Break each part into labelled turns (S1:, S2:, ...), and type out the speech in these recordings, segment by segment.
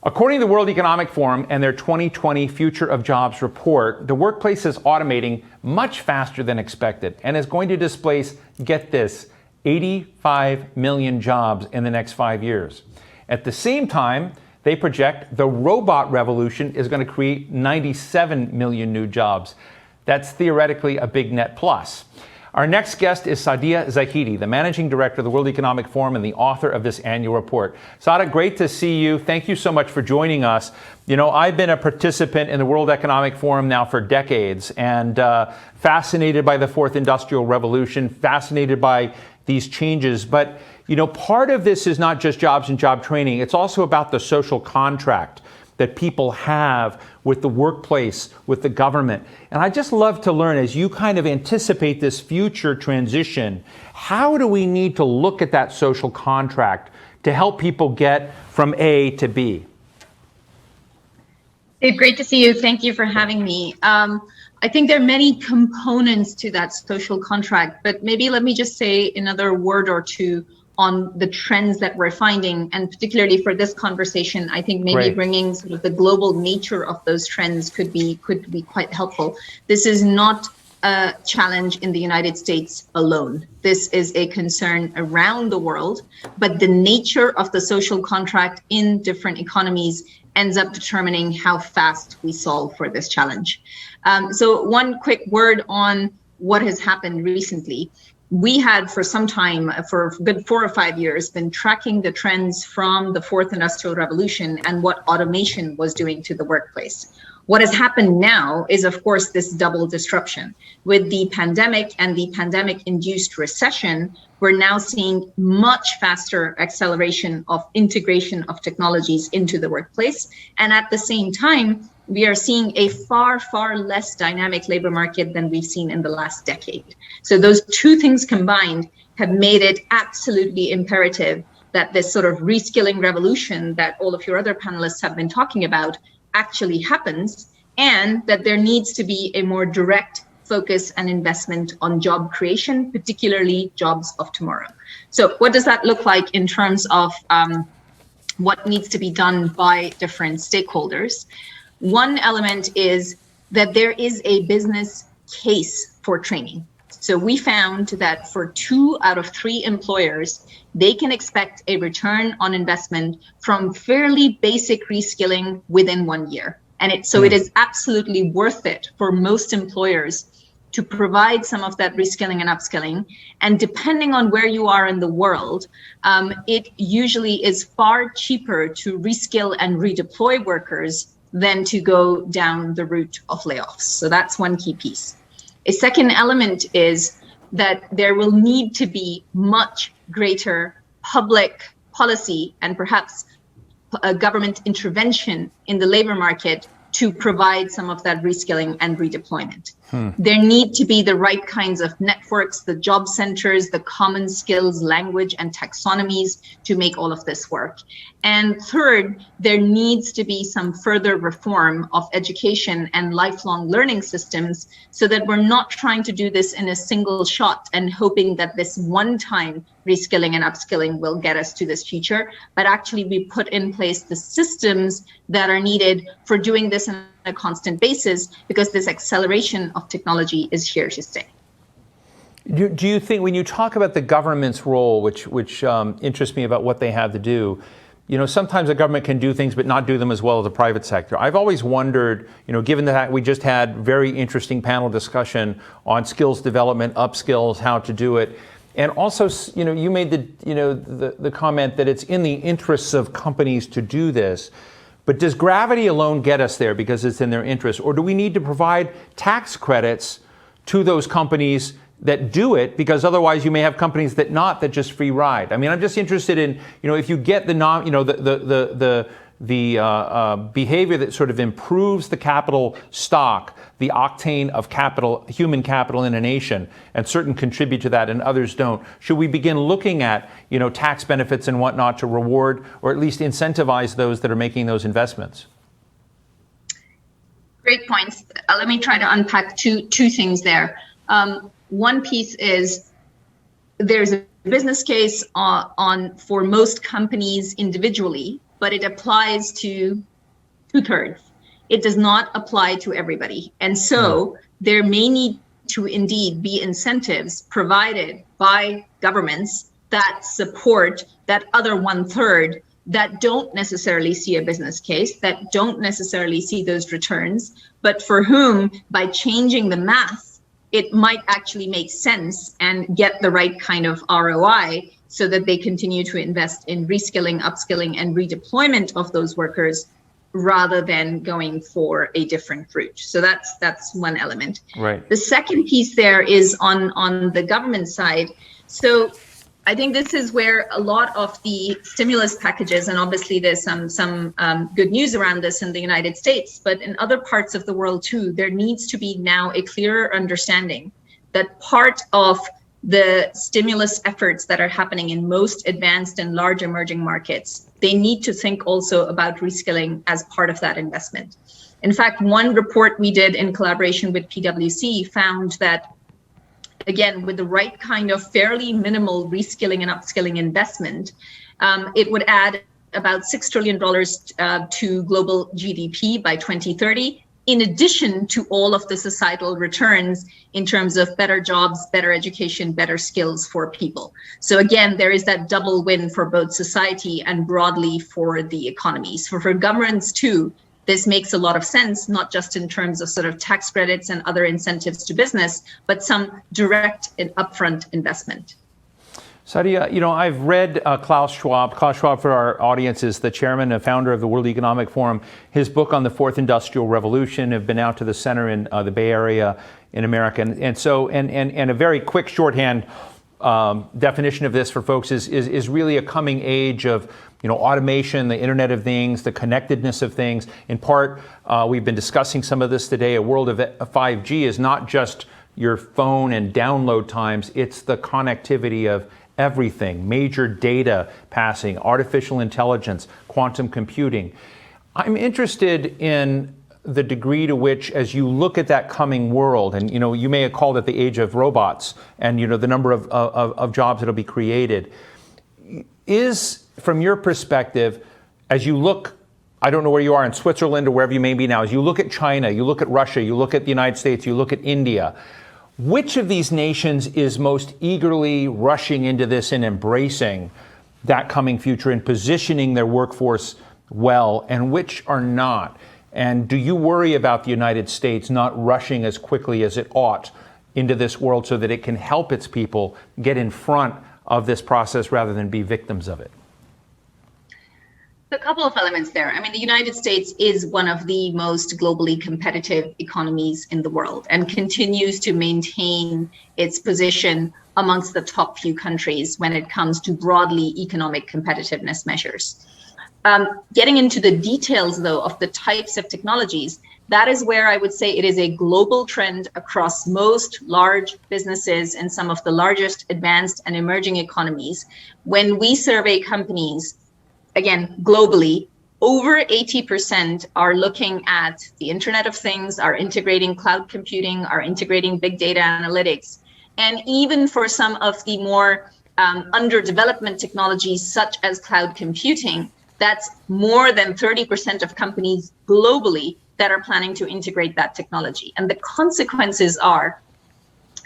S1: According to the World Economic Forum and their 2020 Future of Jobs report, the workplace is automating much faster than expected and is going to displace, get this, 85 million jobs in the next 5 years. At the same time, they project the robot revolution is going to create 97 million new jobs. That's theoretically a big net plus. Our next guest is Saadia Zahidi, the Managing Director of the World Economic Forum and the author of this annual report. Saadia, great to see you. Thank you so much for joining us. You know, I've been a participant in the World Economic Forum now for decades and fascinated by the Fourth Industrial Revolution, fascinated by these changes. But, you know, part of this is not just jobs and job training. It's also about the social contract that people have with the workplace, with the government. And I'd just love to learn, as you kind of anticipate this future transition, how do we need to look at that social contract to help people get from A to B?
S2: Dave, great to see you. Thank you for having me. I think there are many components to that social contract, but maybe let me just say another word or two on the trends that we're finding, and particularly for this conversation, I think maybe bringing sort of the global nature of those trends could be quite helpful. This is not a challenge in the United States alone. This is a concern around the world, but the nature of the social contract in different economies ends up determining how fast we solve for this challenge. So one quick word on what has happened recently. We had for some time, for a good 4 or 5 years, been tracking the trends from the Fourth Industrial Revolution and what automation was doing to the workplace. What has happened now is, of course, this double disruption. With the pandemic and the pandemic-induced recession, we're now seeing much faster acceleration of integration of technologies into the workplace. And at the same time, we are seeing a far, far less dynamic labor market than we've seen in the last decade. So those two things combined have made it absolutely imperative that this sort of reskilling revolution that all of your other panelists have been talking about actually happens, and that there needs to be a more direct focus and investment on job creation, particularly jobs of tomorrow. So what does that look like in terms of what needs to be done by different stakeholders? One element is that there is a business case for training. So we found that for 2 out of 3 employers, they can expect a return on investment from fairly basic reskilling within 1 year. And it is absolutely worth it for most employers to provide some of that reskilling and upskilling. And depending on where you are in the world, it usually is far cheaper to reskill and redeploy workers than to go down the route of layoffs. So that's one key piece. A second element is that there will need to be much greater public policy and perhaps a government intervention in the labor market to provide some of that reskilling and redeployment. There need to be the right kinds of networks, the job centers, the common skills, language, and taxonomies to make all of this work. And third, there needs to be some further reform of education and lifelong learning systems so that we're not trying to do this in a single shot and hoping that this one-time reskilling and upskilling will get us to this future, but actually we put in place the systems that are needed for doing this on a constant basis, because this acceleration of technology is here to stay.
S1: Do you think, when you talk about the government's role, which interests me about what they have to do, you know, sometimes the government can do things but not do them as well as the private sector. I've always wondered, you know, given that we just had very interesting panel discussion on skills development, upskills, how to do it. And also, you know, you made the comment that it's in the interests of companies to do this. But does gravity alone get us there because it's in their interest? Or do we need to provide tax credits to those companies that do it? Because otherwise you may have companies that just free ride. I mean, I'm just interested in, you know, if you get the behavior that sort of improves the capital stock, the octane of capital, human capital in a nation, and certain contribute to that and others don't. Should we begin looking at, you know, tax benefits and whatnot to reward or at least incentivize those that are making those investments?
S2: Great points. Let me try to unpack two things there. One piece is there's a business case for most companies individually, but it applies to 2/3. It does not apply to everybody. And so there may need to indeed be incentives provided by governments that support that other 1/3 that don't necessarily see a business case, that don't necessarily see those returns, but for whom, by changing the math, it might actually make sense and get the right kind of ROI so that they continue to invest in reskilling, upskilling, and redeployment of those workers rather than going for a different route. So that's one element.
S1: Right.
S2: The second piece there is on the government side. So I think this is where a lot of the stimulus packages, and obviously there's some good news around this in the United States, but in other parts of the world too, there needs to be now a clearer understanding that part of the stimulus efforts that are happening in most advanced and large emerging markets, they need to think also about reskilling as part of that investment. In fact, one report we did in collaboration with PwC found that, again, with the right kind of fairly minimal reskilling and upskilling investment, it would add about $6 trillion to global GDP by 2030, in addition to all of the societal returns in terms of better jobs, better education, better skills for people. So again, there is that double win for both society and broadly for the economies. For governments too, this makes a lot of sense, not just in terms of sort of tax credits and other incentives to business, but some direct and upfront investment.
S1: Saadia, I've read Klaus Schwab. Klaus Schwab, for our audience, is the chairman and founder of the World Economic Forum. His book on the Fourth Industrial Revolution have been out to the center in the Bay Area in America. And a very quick shorthand definition of this for folks is really a coming age of automation, the Internet of Things, the connectedness of things. In part, we've been discussing some of this today. A world of 5G is not just your phone and download times, it's the connectivity of everything, major data passing, artificial intelligence, quantum computing. I'm interested in the degree to which, as you look at that coming world, and you may have called it the age of robots, and the number of jobs that'll be created, is, from your perspective, as you look, I don't know where you are in Switzerland or wherever you may be now, as you look at China, you look at Russia, you look at the United States, you look at India, which of these nations is most eagerly rushing into this and embracing that coming future and positioning their workforce well, and which are not? And do you worry about the United States not rushing as quickly as it ought into this world so that it can help its people get in front of this process rather than be victims of it?
S2: A couple of elements there. I mean, the United States is one of the most globally competitive economies in the world and continues to maintain its position amongst the top few countries when it comes to broadly economic competitiveness measures. Getting into the details, though, of the types of technologies, that is where I would say it is a global trend across most large businesses in some of the largest advanced and emerging economies. When we survey companies, again, globally, over 80% are looking at the Internet of Things, are integrating cloud computing, are integrating big data analytics. And even for some of the more under development technologies, such as cloud computing, that's more than 30% of companies globally that are planning to integrate that technology. And the consequences are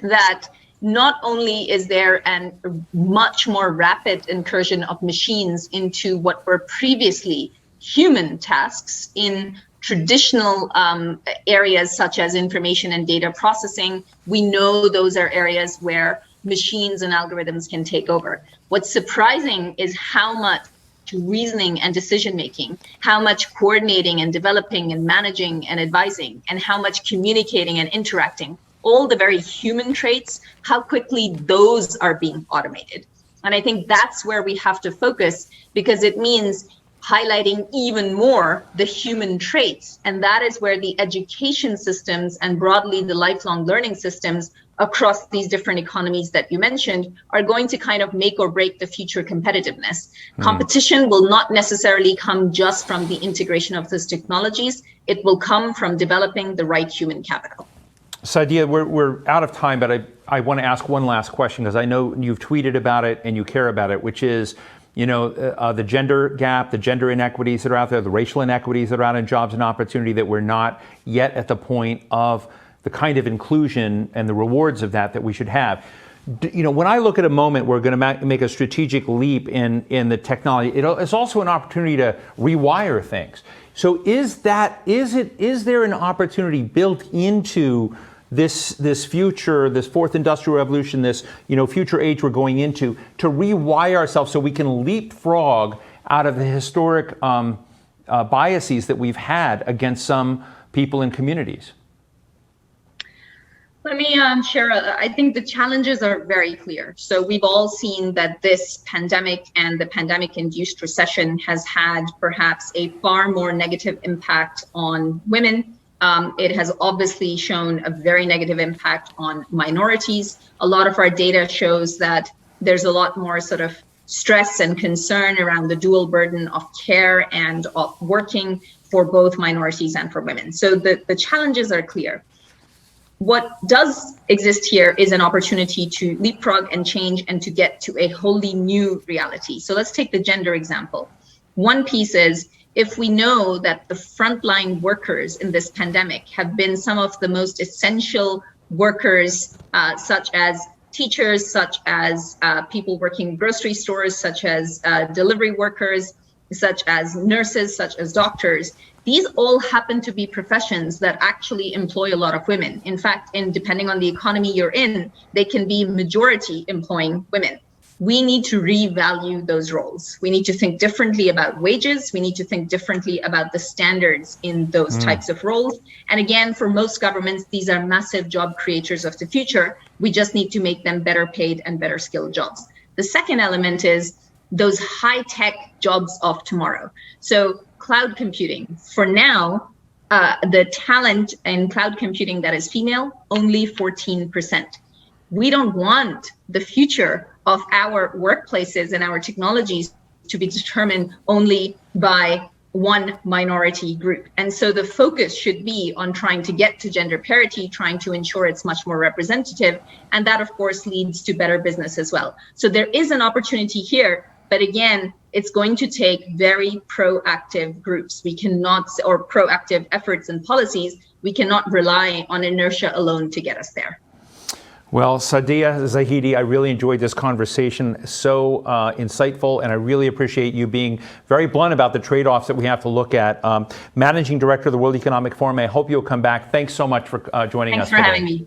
S2: that not only is there a much more rapid incursion of machines into what were previously human tasks in traditional areas such as information and data processing, we know those are areas where machines and algorithms can take over. What's surprising is how much reasoning and decision making, how much coordinating and developing and managing and advising, and how much communicating and interacting, all the very human traits, how quickly those are being automated. And I think that's where we have to focus, because it means highlighting even more the human traits. And that is where the education systems and broadly the lifelong learning systems across these different economies that you mentioned are going to kind of make or break the future competitiveness. Competition will not necessarily come just from the integration of those technologies. It will come from developing the right human capital.
S1: Saadia, we're out of time, but I want to ask one last question, because I know you've tweeted about it and you care about it, which is, the gender gap, the gender inequities that are out there, the racial inequities that are out in jobs and opportunity, that we're not yet at the point of the kind of inclusion and the rewards of that we should have. When I look at a moment we're going to make a strategic leap in the technology, it's also an opportunity to rewire things. So is there an opportunity built into this future, this fourth industrial revolution, this future age we're going into, to rewire ourselves so we can leapfrog out of the historic biases that we've had against some people and communities?
S2: Let me share. I think the challenges are very clear. So we've all seen that this pandemic and the pandemic-induced recession has had perhaps a far more negative impact on women. It has obviously shown a very negative impact on minorities. A lot of our data shows that there's a lot more sort of stress and concern around the dual burden of care and of working for both minorities and for women. So the challenges are clear. What does exist here is an opportunity to leapfrog and change and to get to a wholly new reality. So let's take the gender example. One piece is, if we know that the frontline workers in this pandemic have been some of the most essential workers, such as teachers, such as people working in grocery stores, such as delivery workers, such as nurses, such as doctors, these all happen to be professions that actually employ a lot of women. In fact, depending on the economy you're in, they can be majority employing women. We need to revalue those roles. We need to think differently about wages. We need to think differently about the standards in those types of roles. And again, for most governments, these are massive job creators of the future. We just need to make them better paid and better skilled jobs. The second element is those high-tech jobs of tomorrow. So cloud computing, for now, the talent in cloud computing that is female, only 14%. We don't want the future of our workplaces and our technologies to be determined only by one minority group. And so the focus should be on trying to get to gender parity, trying to ensure it's much more representative. And that, of course, leads to better business as well. So there is an opportunity here. But again, it's going to take very proactive groups. We cannot, or proactive efforts and policies, we cannot rely on inertia alone to get us there.
S1: Well, Saadia Zahidi, I really enjoyed this conversation. So insightful, and I really appreciate you being very blunt about the trade-offs that we have to look at. Managing Director of the World Economic Forum, I hope you'll come back. Thanks so much for joining us today.
S2: Thanks for having me.